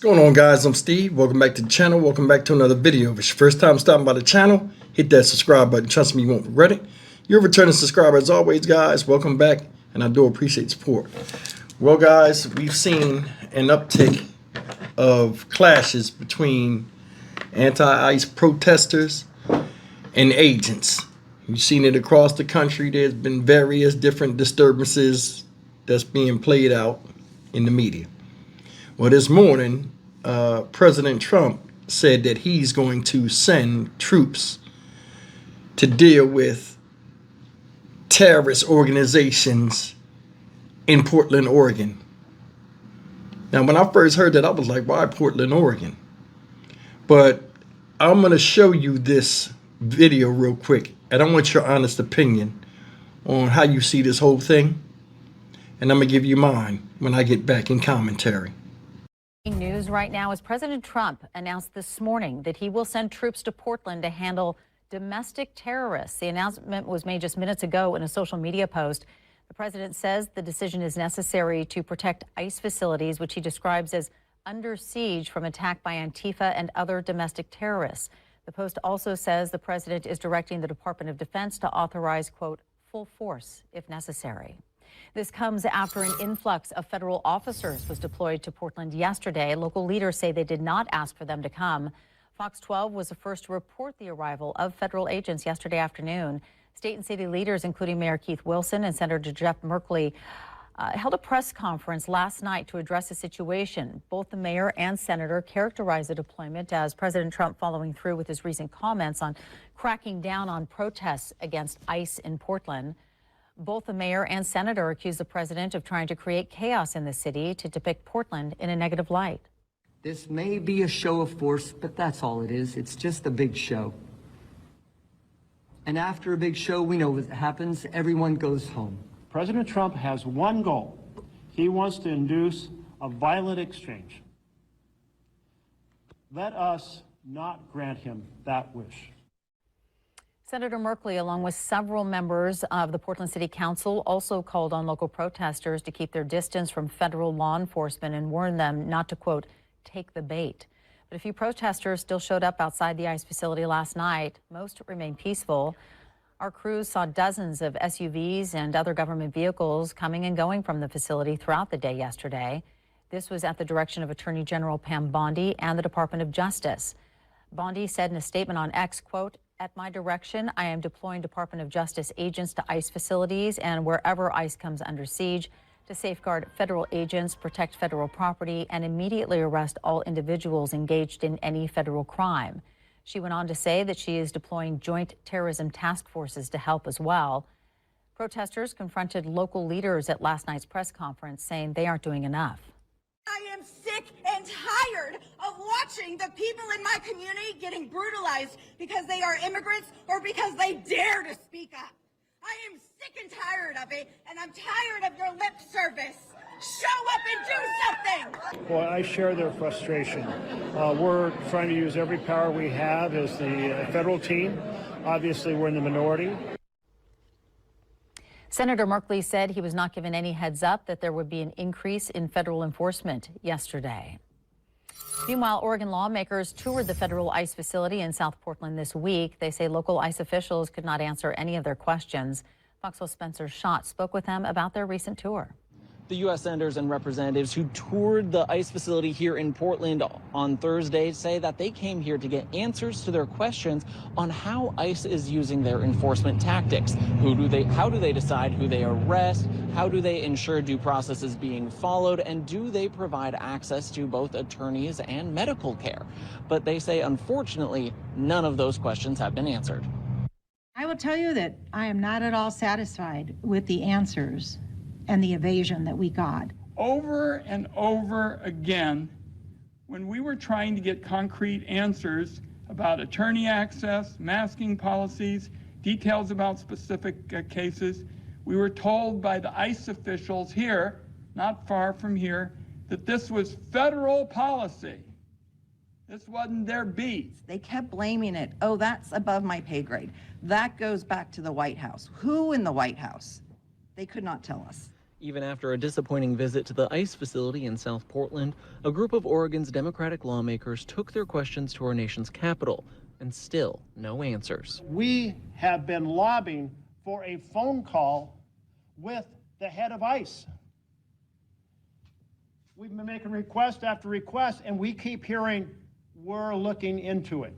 What's going on, guys? I'm Steve. Welcome back to the channel. Welcome back to another video. If it's your first time stopping by the channel, hit that subscribe button. Trust me, you won't regret it. You're a returning subscriber as always, guys. Welcome back, and I do appreciate support. Well, guys, we've seen an uptick of clashes between anti-ICE protesters and agents. You've seen it across the country. There's been various different disturbances that's being played out in the media. Well, this morning, President Trump said that he's going to send troops to deal with terrorist organizations in Portland, Oregon. Now, when I first heard that, I was like, why Portland, Oregon? But I'm going to show you this video real quick, and I want your honest opinion on how you see this whole thing, and I'm going to give you mine when I get back in commentary. News right now as President Trump announced this morning that he will send troops to Portland to handle domestic terrorists. The announcement was made just minutes ago in a social media post. The president says the decision is necessary to protect ICE facilities, which he describes as under siege from attack by Antifa and other domestic terrorists. The post also says the president is directing the Department of Defense to authorize, quote, full force if necessary. This comes after an influx of federal officers was deployed to Portland yesterday. Local leaders say they did not ask for them to come. Fox 12 was the first to report the arrival of federal agents yesterday afternoon. State and city leaders, including Mayor Keith Wilson and Senator Jeff Merkley, held a press conference last night to address the situation. Both the mayor and senator characterized the deployment as President Trump following through with his recent comments on cracking down on protests against ICE in Portland. Both the mayor and senator accused the president of trying to create chaos in the city to depict Portland in a negative light. This may be a show of force, but that's all it is. It's just a big show. And after a big show, we know what happens. Everyone goes home. President Trump has one goal. He wants to induce a violent exchange. Let us not grant him that wish. Senator Merkley, along with several members of the Portland City Council, also called on local protesters to keep their distance from federal law enforcement and warned them not to, quote, take the bait. But a few protesters still showed up outside the ICE facility last night. Most remained peaceful. Our crews saw dozens of SUVs and other government vehicles coming and going from the facility throughout the day yesterday. This was at the direction of Attorney General Pam Bondi and the Department of Justice. Bondi said in a statement on X, quote, at my direction, I am deploying Department of Justice agents to ICE facilities and wherever ICE comes under siege to safeguard federal agents, protect federal property, and immediately arrest all individuals engaged in any federal crime. She went on to say that she is deploying joint terrorism task forces to help as well. Protesters confronted local leaders at last night's press conference, saying they aren't doing enough. I am sick and tired of watching the people in my community getting brutalized because they are immigrants or because they dare to speak up. I am sick and tired of it, and I'm tired of your lip service. Show up and do something! Well, I share their frustration. We're trying to use every power we have as the federal team. Obviously, we're in the minority. Senator Merkley said he was not given any heads up that there would be an increase in federal enforcement yesterday. Meanwhile, Oregon lawmakers toured the federal ICE facility in South Portland this week. They say local ICE officials could not answer any of their questions. Fox Spencer Schott spoke with them about their recent tour. The U.S. senators and representatives who toured the ICE facility here in Portland on Thursday say that they came here to get answers to their questions on how ICE is using their enforcement tactics. How do they decide who they arrest? How do they ensure due process is being followed? And do they provide access to both attorneys and medical care? But they say, unfortunately, none of those questions have been answered. I will tell you that I am not at all satisfied with the answers and the evasion that we got. Over and over again, when we were trying to get concrete answers about attorney access, masking policies, details about specific cases, we were told by the ICE officials here, not far from here, that this was federal policy. This wasn't their beat. They kept blaming it. Oh, that's above my pay grade. That goes back to the White House. Who in the White House? They could not tell us. Even after a disappointing visit to the ICE facility in South Portland, a group of Oregon's Democratic lawmakers took their questions to our nation's capital, and still no answers. We have been lobbying for a phone call with the head of ICE. We've been making request after request, and we keep hearing, we're looking into it.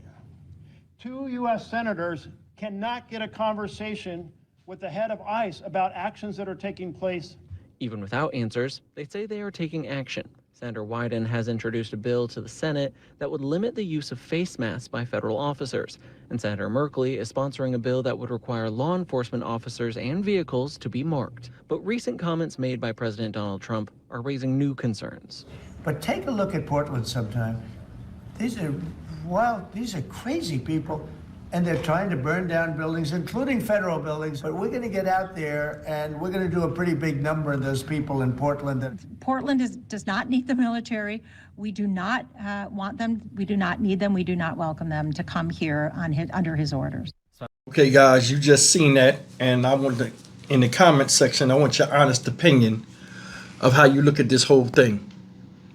2 U.S. senators cannot get a conversation with the head of ICE about actions that are taking place. Even without answers, they say they are taking action. Senator Wyden has introduced a bill to the Senate that would limit the use of face masks by federal officers. And Senator Merkley is sponsoring a bill that would require law enforcement officers and vehicles to be marked. But recent comments made by President Donald Trump are raising new concerns. But take a look at Portland sometime. These are wild, these are crazy people. And they're trying to burn down buildings, including federal buildings. But we're going to get out there, and we're going to do a pretty big number of those people in Portland. Portland does not need the military. We do not want them. We do not need them. We do not welcome them to come here under his orders. Okay, guys, you just seen that, and I want to, in the comment section, I want your honest opinion of how you look at this whole thing.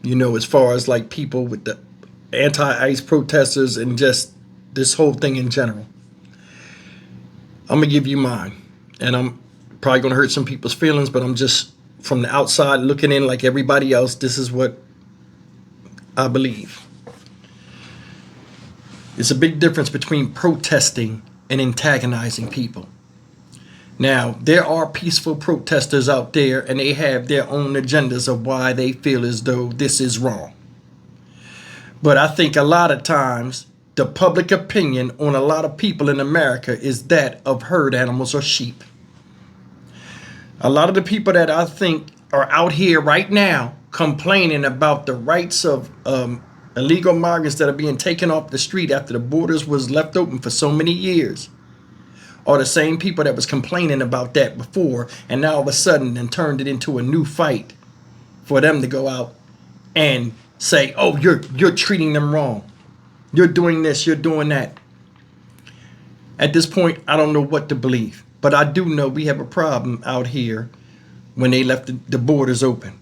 You know, as far as like people with the anti-ICE protesters and just this whole thing in general. I'm gonna give you mine, and I'm probably gonna hurt some people's feelings, but I'm just from the outside looking in like everybody else. This is what I believe. It's a big difference between protesting and antagonizing people. Now, there are peaceful protesters out there, and they have their own agendas of why they feel as though this is wrong. But I think a lot of times the public opinion on a lot of people in America is that of herd animals or sheep. A lot of the people that I think are out here right now complaining about the rights of illegal migrants that are being taken off the street after the borders was left open for so many years are the same people that was complaining about that before, and now all of a sudden then turned it into a new fight for them to go out and say, oh, you're treating them wrong. You're doing this, you're doing that. At this point, I don't know what to believe. But I do know we have a problem out here when they left the borders open.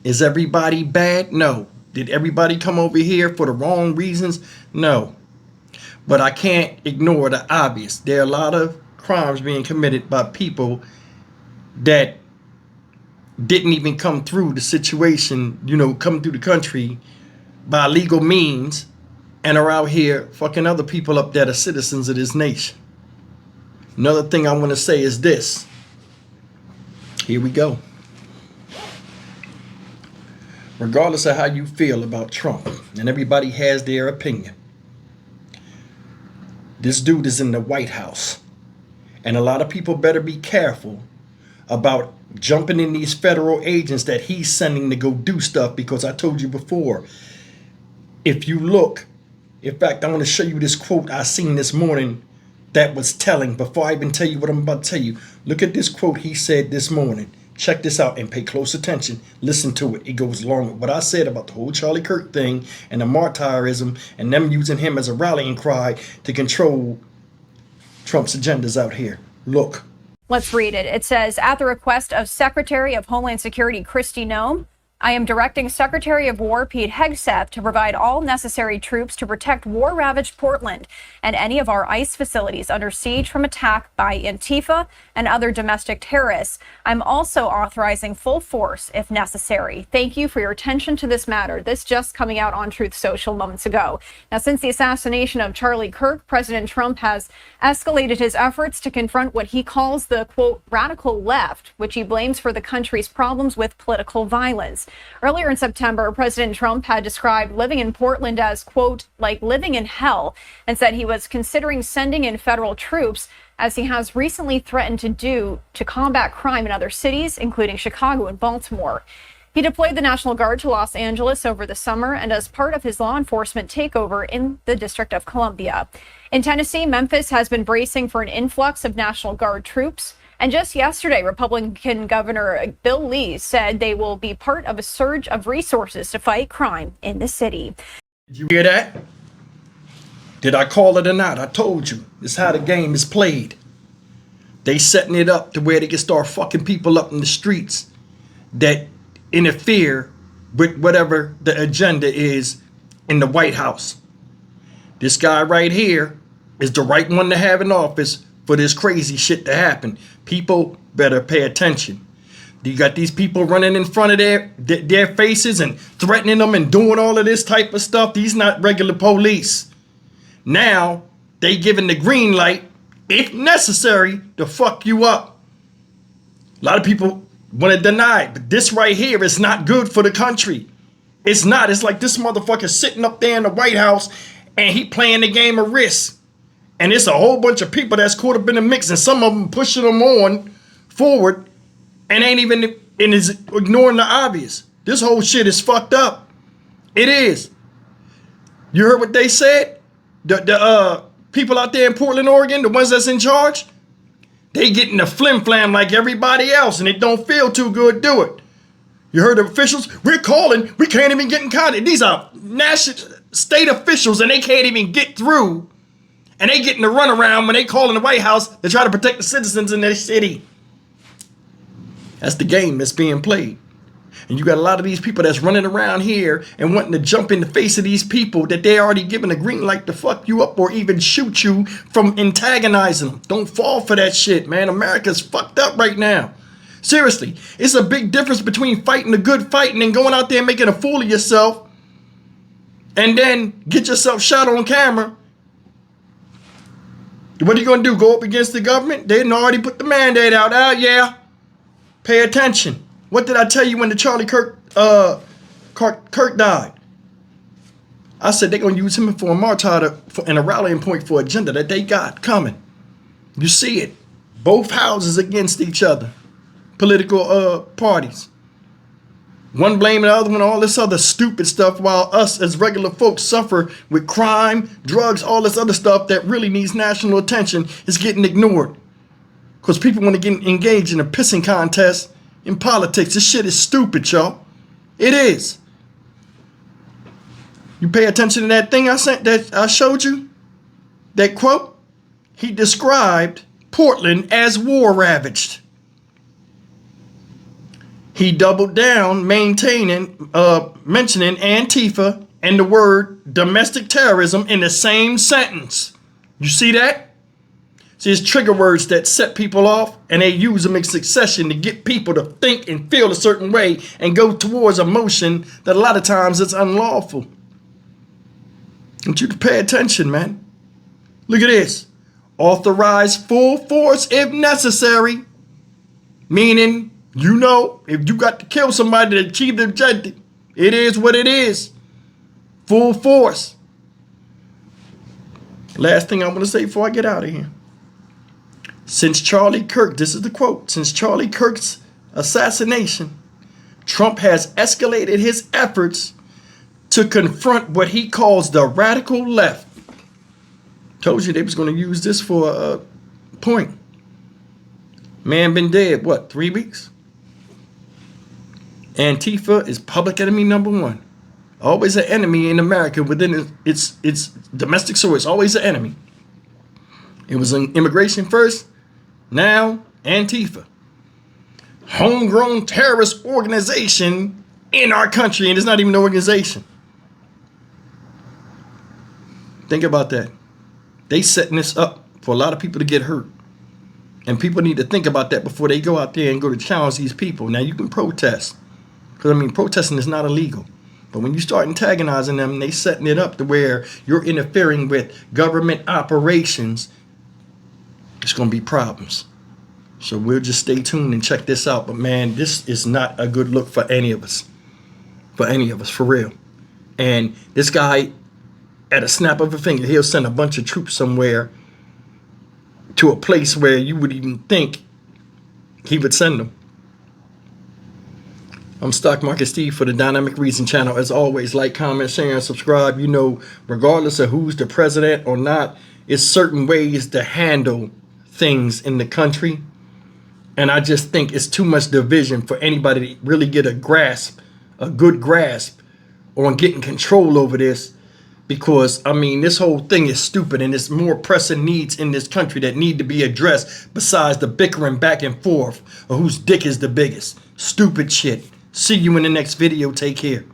Is everybody bad? No. Did everybody come over here for the wrong reasons? No. But I can't ignore the obvious. There are a lot of crimes being committed by people that didn't even come through the situation, you know, come through the country by legal means, and are out here fucking other people up that are citizens of this nation. Another thing I want to say is this. Here we go. Regardless of how you feel about Trump, and everybody has their opinion, this dude is in the White House. And a lot of people better be careful about jumping in these federal agents that he's sending to go do stuff, because I told you before, if you look, in fact, I want to show you this quote I seen this morning that was telling. Before I even tell you what I'm about to tell you, look at this quote he said this morning. Check this out and pay close attention. Listen to it. It goes along with what I said about the whole Charlie Kirk thing and the martyrism and them using him as a rallying cry to control Trump's agendas out here. Look. Let's read it. It says, at the request of Secretary of Homeland Security Kristi Noem, I am directing Secretary of War Pete Hegseth to provide all necessary troops to protect war-ravaged Portland and any of our ICE facilities under siege from attack by Antifa and other domestic terrorists. I'm also authorizing full force if necessary. Thank you for your attention to this matter. This just coming out on Truth Social moments ago. Now, since the assassination of Charlie Kirk, President Trump has escalated his efforts to confront what he calls the, quote, radical left, which he blames for the country's problems with political violence. Earlier in September, President Trump had described living in Portland as, quote, like living in hell, and said he was considering sending in federal troops, as he has recently threatened to do, to combat crime in other cities, including Chicago and Baltimore. He deployed the National Guard to Los Angeles over the summer and as part of his law enforcement takeover in the District of Columbia. In Tennessee, Memphis has been bracing for an influx of National Guard troops. And just yesterday, Republican Governor Bill Lee said they will be part of a surge of resources to fight crime in the city. Did you hear that? Did I call it or not? I told you. This is how the game is played. They setting it up to where they can start fucking people up in the streets that interfere with whatever the agenda is in the White House. This guy right here is the right one to have in office for this crazy shit to happen. People better pay attention. You got these people running in front of their faces and threatening them and doing all of this type of stuff. These not regular police. Now they giving the green light, if necessary, to fuck you up. A lot of people want to deny it, but this right here is not good for the country. It's not. It's like this motherfucker sitting up there in the White House and he playing the game of risk. And it's a whole bunch of people that's caught up in the mix, and some of them pushing them on forward and ain't even and is ignoring the obvious. This whole shit is fucked up. It is. You heard what they said? The people out there in Portland, Oregon, the ones that's in charge, they getting the flim flam like everybody else, and it don't feel too good. Do it. You heard the officials? We're calling. We can't even get in contact. These are national state officials, and they can't even get through. And they getting the runaround when they call in the White House to try to protect the citizens in their city. That's the game that's being played. And you got a lot of these people that's running around here and wanting to jump in the face of these people that they already given a green light to fuck you up or even shoot you from antagonizing them. Don't fall for that shit, man. America's fucked up right now. Seriously, it's a big difference between fighting a good fight and then going out there and making a fool of yourself and then get yourself shot on camera. What are you going to do? Go up against the government? They didn't already put the mandate out. Oh, yeah. Pay attention. What did I tell you when the Charlie Kirk died? I said they're going to use him for a martyr and a rallying point for agenda that they got coming. You see it. Both houses against each other. Political parties. One blaming the other one, all this other stupid stuff, while us as regular folks suffer with crime, drugs, all this other stuff that really needs national attention is getting ignored. Because people want to get engaged in a pissing contest in politics. This shit is stupid, y'all. It is. You pay attention to that thing I sent, that I showed you? That quote? He described Portland as war-ravaged. He doubled down, mentioning Antifa and the word domestic terrorism in the same sentence. You see that? See, it's trigger words that set people off, and they use them in succession to get people to think and feel a certain way and go towards a motion that a lot of times it's unlawful. I want you to pay attention, man. Look at this. Authorize full force if necessary, meaning, you know, if you got to kill somebody to achieve the objective, it is what it is. Full force. Last thing I want to say before I get out of here. Since Charlie Kirk, this is the quote, since Charlie Kirk's assassination, Trump has escalated his efforts to confront what he calls the radical left. Told you they was going to use this for a point. Man been dead, what, 3 weeks? Antifa is public enemy number one. Always an enemy in America within its domestic source. Always an enemy. It was an immigration first. Now Antifa. Homegrown terrorist organization in our country, and it's not even an organization. Think about that. They setting this up for a lot of people to get hurt. And people need to think about that before they go out there and go to challenge these people. Now, you can protest. Because, I mean, protesting is not illegal. But when you start antagonizing them, they setting it up to where you're interfering with government operations, it's going to be problems. So we'll just stay tuned and check this out. But, man, this is not a good look for any of us. For any of us, for real. And this guy, at a snap of a finger, he'll send a bunch of troops somewhere to a place where you would even think he would send them. I'm Stock Market Steve for the Dynamic Reason channel. As always, like, comment, share, and subscribe. You know, regardless of who's the president or not, it's certain ways to handle things in the country. And I just think it's too much division for anybody to really get a grasp, a good grasp on getting control over this, because I mean this whole thing is stupid, and there's more pressing needs in this country that need to be addressed besides the bickering back and forth of whose dick is the biggest. Stupid shit. See you in the next video. Take care.